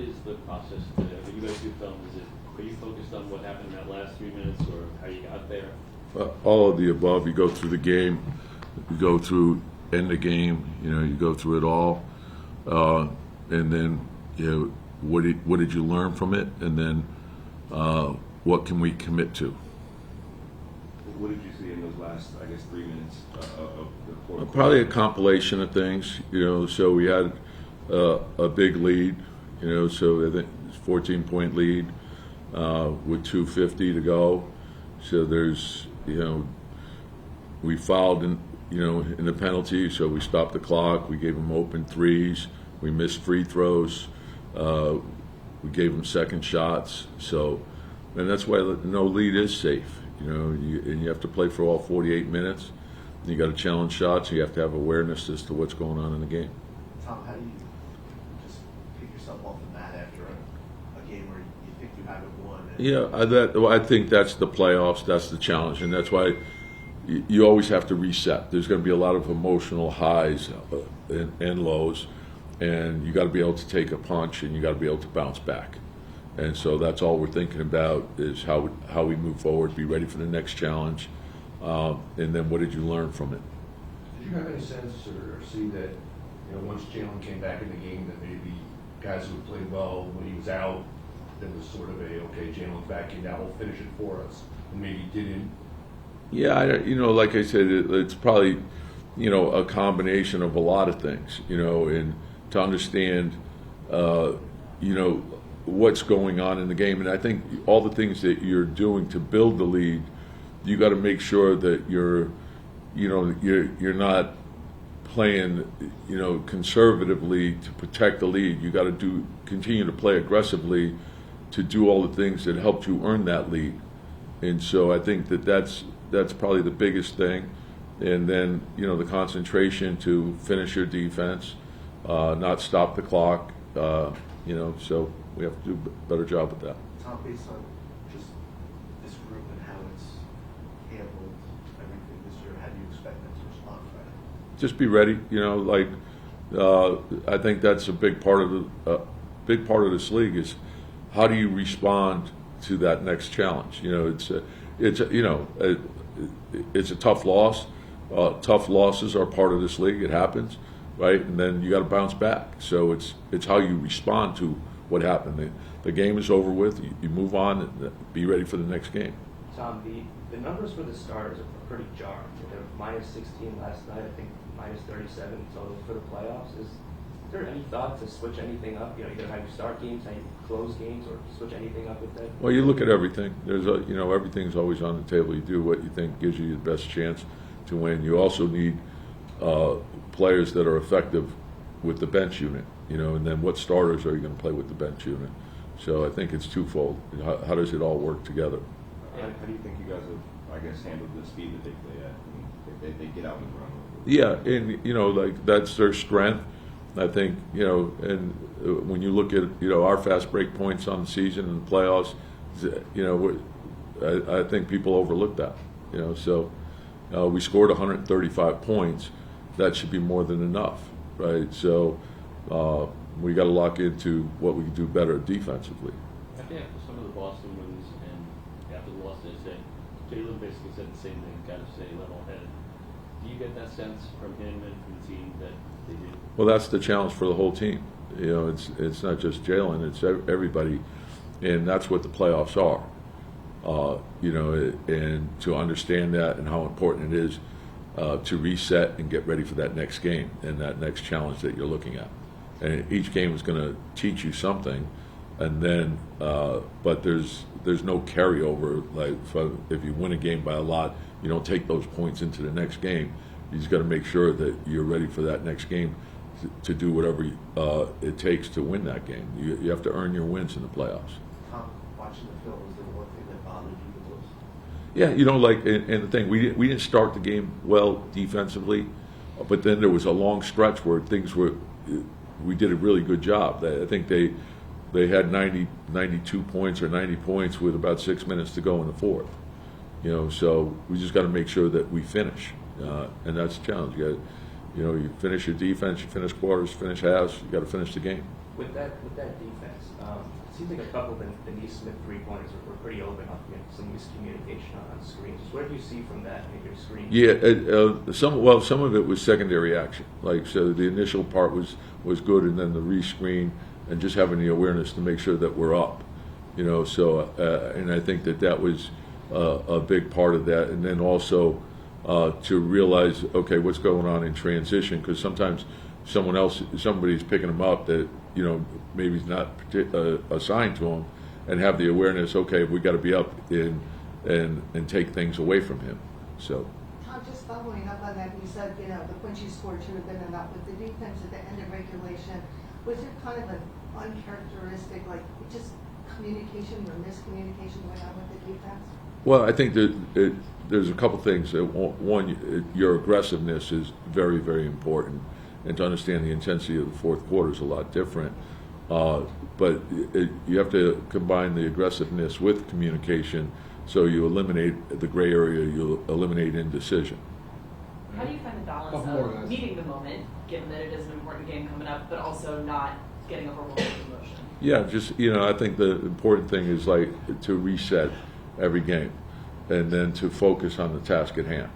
Is the process when you guys do film? Are you focused on what happened in that last 3 minutes, or how you got there? All of the above. You go through the game, you go through end the game. You go through it all, and then what did you learn from it, and then what can we commit to? What did you see in those last, 3 minutes of the fourth? Probably a compilation of things. So we had a big lead. So I think it's 14-point lead with 2:50 to go. So there's, we fouled in the penalty, so we stopped the clock. We gave them open threes. We missed free throws. We gave them second shots. So, and that's why no lead is safe. And you have to play for all 48 minutes. You got to challenge shots. You have to have awareness as to what's going on in the game. Tom, how do you just pick yourself off the mat after a game where you think you haven't won? I think that's the playoffs. That's the challenge, and that's why you always have to reset. There's going to be a lot of emotional highs and lows, and you got to be able to take a punch, and you got to be able to bounce back. And so that's all we're thinking about is how we move forward, be ready for the next challenge, and then what did you learn from it? Did you have any sense or see that, once Jalen came back in the game, that maybe guys who had played well when he was out, there was sort of okay, Jalen's back in now, he'll finish it for us, and maybe didn't? Yeah, like I said, it's probably, a combination of a lot of things, and to understand, what's going on in the game. And I think all the things that you're doing to build the lead, you got to make sure that you're not playing, conservatively to protect the lead. You got to continue to play aggressively to do all the things that helped you earn that lead. And so I think that's probably the biggest thing. And then, the concentration to finish your defense, not stop the clock, so we have to do a better job with that. Tom, based on just this group and how it's handled everything this year, how do you expect them to respond to that? Just be ready. I think that's a big part of this league is how do you respond to that next challenge. It's a tough loss. Tough losses are part of this league. It happens, right? And then you got to bounce back. So it's how you respond to what happened. The game is over with. You move on and be ready for the next game. Tom, the numbers for the starters are pretty jarring. They're minus 16 last night. I think minus 37 total for the playoffs. Is there any thought to switch anything up? You're going to have you start games, how you close games, or switch anything up with that? Well, you look at everything. There's everything's always on the table. You do what you think gives you the best chance to win. You also need players that are effective with the bench unit, and then what starters are you going to play with the bench unit? So I think it's twofold. How does it all work together? How do you think you guys have, handled the speed that they play at? I mean, they get out and run. Yeah, and that's their strength. I think and when you look at our fast break points on the season and the playoffs, I think people overlook that. So we scored 135 points. That should be more than enough, right? So we got to lock into what we can do better defensively. I think after some of the Boston wins and after the loss yesterday, Jalen basically said the same thing, got to stay level-headed. Do you get that sense from him and from the team that they do? Well, that's the challenge for the whole team. It's not just Jalen, it's everybody, and that's what the playoffs are. And to understand that and how important it is to reset and get ready for that next game and that next challenge that you're looking at. And each game is going to teach you something, and then but there's no carryover. Like if you win a game by a lot, you don't take those points into the next game. You just got to make sure that you're ready for that next game to do whatever it takes to win that game. You have to earn your wins in the playoffs. Tom, watching the film, was there one thing that bothered Yeah, you the most? and the thing, we didn't start the game well defensively, but then there was a long stretch where we did a really good job. I think they had 92 points or 90 points with about 6 minutes to go in the fourth. So we just got to make sure that we finish, and that's the challenge. You finish your defense, you finish quarters, finish halves. You got to finish the game. With that defense, it seems like a couple of the Neesmith three-pointers were pretty open up, some miscommunication on screens. What did you see from that in your screen? Yeah, some of it was secondary action. Like, so the initial part was good, and then the rescreen and just having the awareness to make sure that we're up. So and I think that was a big part of that, and then also to realize, okay, what's going on in transition, because sometimes somebody's picking them up that maybe it's not assigned to him, and have the awareness, okay, we got to be up and take things away from him. So Tom, just following up on that, you said the points you scored should have been enough. With the defense at the end of regulation, was there kind of an uncharacteristic, like just communication or miscommunication going on with the defense? well, I think that there's a couple things. One, your aggressiveness is very, very important, and to understand the intensity of the fourth quarter is a lot different. But you have to combine the aggressiveness with communication, so you eliminate the gray area, you eliminate indecision. How do you find the balance Couple more, guys. of meeting the moment, given that it is an important game coming up, but also not getting overwhelmed with emotion? Yeah, just I think the important thing is like to reset every game, and then to focus on the task at hand.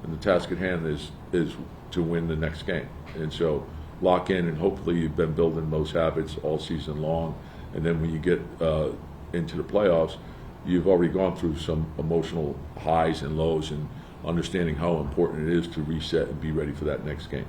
And the task at hand is to win the next game. And so lock in, and hopefully you've been building those habits all season long. And then when you get into the playoffs, you've already gone through some emotional highs and lows, and understanding how important it is to reset and be ready for that next game.